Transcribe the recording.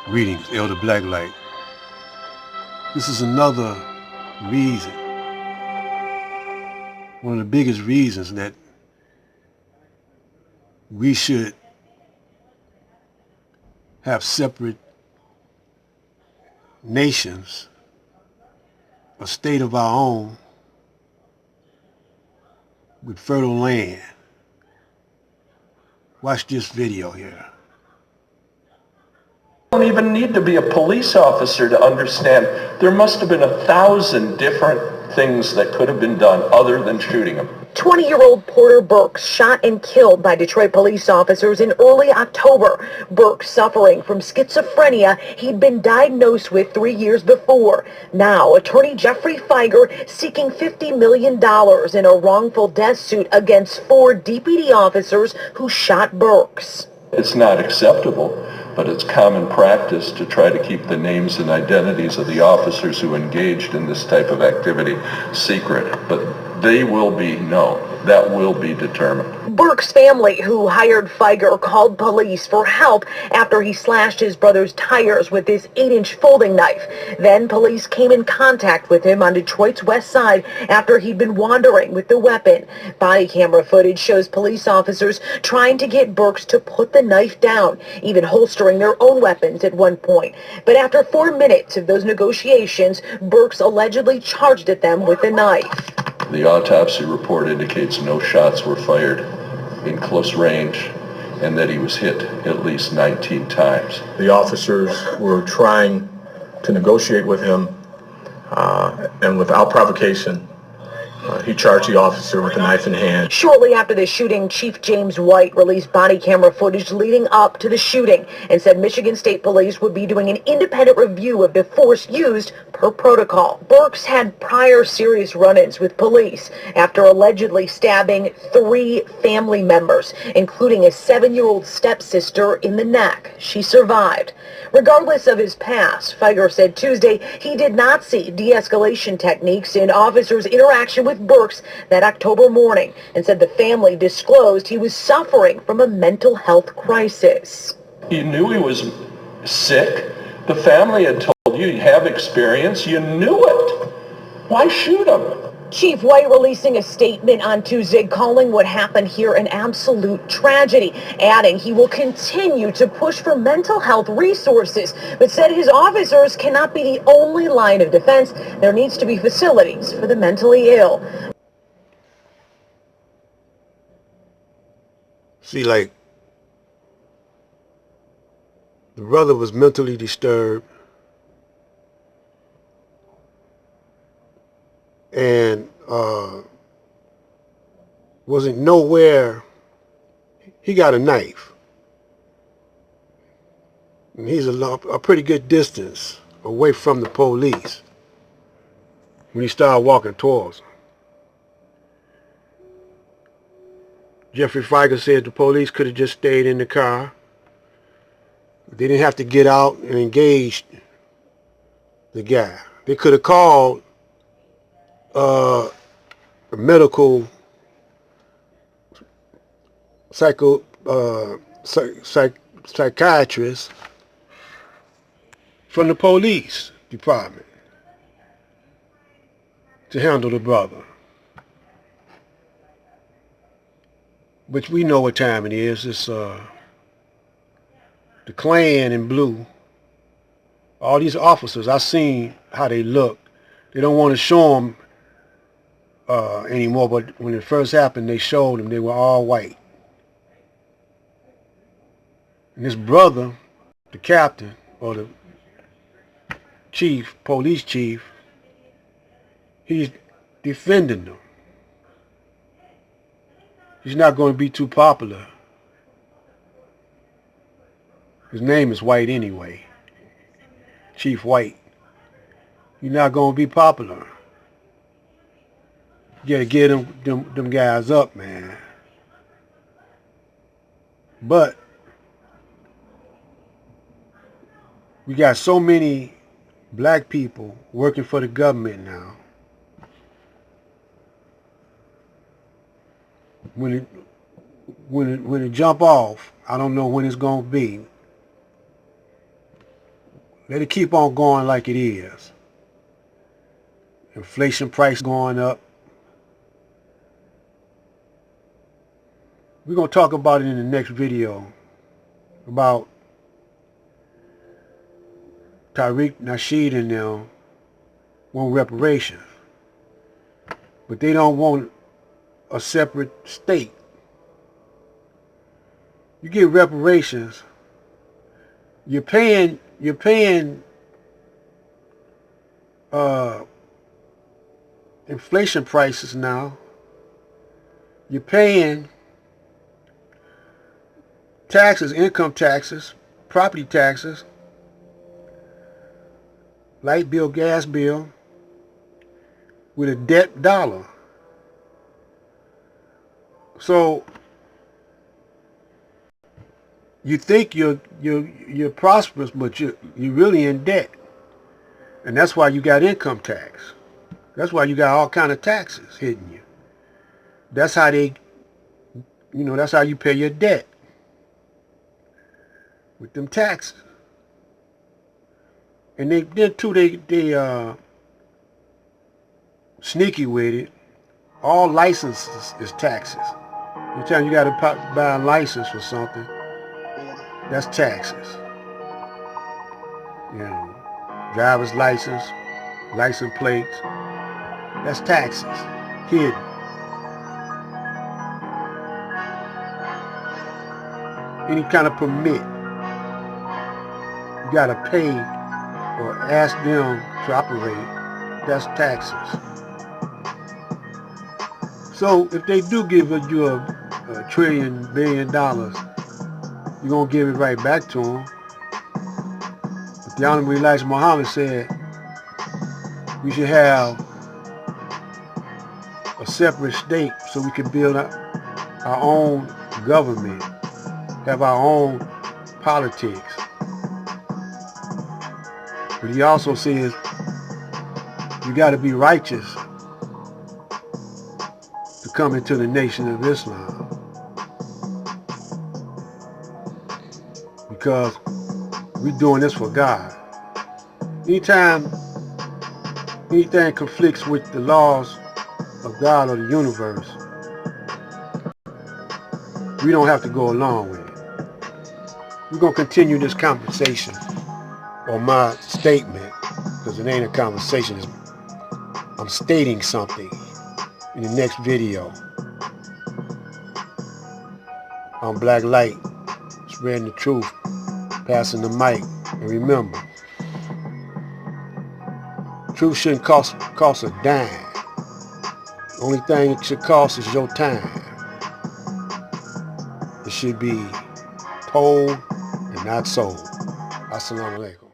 Greetings, Elder Blacklight. This is another reason, one of the biggest reasons that we should have separate nations, a state of our own with fertile land. Watch this video here. You don't even need to be a police officer to understand there must have been 1,000 different things that could have been done other than shooting him. 20-year-old Porter Burks shot and killed by Detroit police officers in early October. Burks suffering from schizophrenia he'd been diagnosed with 3 years before. Now, attorney Jeffrey Fieger seeking $50 million in a wrongful death suit against 4 DPD officers who shot Burks. It's not acceptable, but it's common practice to try to keep the names and identities of the officers who engaged in this type of activity secret. But they will be known. That will be determined. Burke's family, who hired Fieger, called police for help after he slashed his brother's tires with this 8-inch folding knife. Then police came in contact with him on Detroit's west side after he'd been wandering with the weapon. Body camera footage shows police officers trying to get Burks to put the knife down, even holstering their own weapons at one point. But after 4 minutes of those negotiations, Burks allegedly charged at them with the knife. The autopsy report indicates no shots were fired in close range and that he was hit at least 19 times. The officers were trying to negotiate with him, and without provocation, he charged the officer with a knife in hand. Shortly after the shooting, Chief James White released body camera footage leading up to the shooting and said Michigan State Police would be doing an independent review of the force used per protocol. Burks had prior serious run-ins with police after allegedly stabbing 3 family members, including a 7-year-old stepsister in the neck. She survived. Regardless of his past, Fieger said Tuesday he did not see de-escalation techniques in officers' interaction with Burks that October morning and said the family disclosed he was suffering from a mental health crisis. You knew he was sick. The family had told you have experience. You knew it. Why shoot him? Chief White releasing a statement on Tuesday calling what happened here an absolute tragedy, adding he will continue to push for mental health resources, but said his officers cannot be the only line of defense. There needs to be facilities for the mentally ill. See, like, the brother was mentally disturbed and wasn't nowhere. He got a knife. And he's a pretty good distance away from the police when he started walking towards them. Jeffrey Fieger said the police could have just stayed in the car. They didn't have to get out and engage the guy. They could have called a medical psychiatrist from the police department to handle the brother. Which we know what time it is. It's the Klan in blue. All these officers, I seen how they look. They don't want to show them anymore, but when it first happened, they showed them. They were all white. And this brother, the captain, or the chief, police chief, he's defending them. He's not going to be too popular. His name is White anyway. Chief White. He's not going to be popular. You got to get them guys up, man. But we got so many black people working for the government now. When it jump off, I don't know when it's going to be. Let it keep on going like it is. Inflation price going up. We're going to talk about it in the next video, about Tariq Nasheed and them want reparations. But they don't want a separate state. You get reparations, you're paying inflation prices now. You're paying taxes, income taxes, property taxes, light bill, gas bill, with a debt dollar. So you think you're prosperous, but you're really in debt, and that's why you got income tax. That's why you got all kind of taxes hitting you. That's how that's how you pay your debt, with them taxes. And they sneaky with it. All licenses is taxes. Anytime you got to buy a license for something, that's taxes. You know, driver's license, license plates, that's taxes, hidden. Any kind of permit, you got to pay or ask them to operate, that's taxes. So if they do give you a $1 billion, you're going to give it right back to them. But the Honorable Elijah Muhammad said we should have a separate state so we can build our own government, have our own politics. But he also says you got to be righteous to come into the nation of Islam, because we're doing this for God. Anytime anything conflicts with the laws of God or the universe, we don't have to go along with it. We're going to continue this conversation, or my statement, because it ain't a conversation. I'm stating something in the next video. On Black Light, spreading the truth, passing the mic. And remember, truth shouldn't cost a dime. The only thing it should cost is your time. It should be told and not sold. Assalamu alaikum.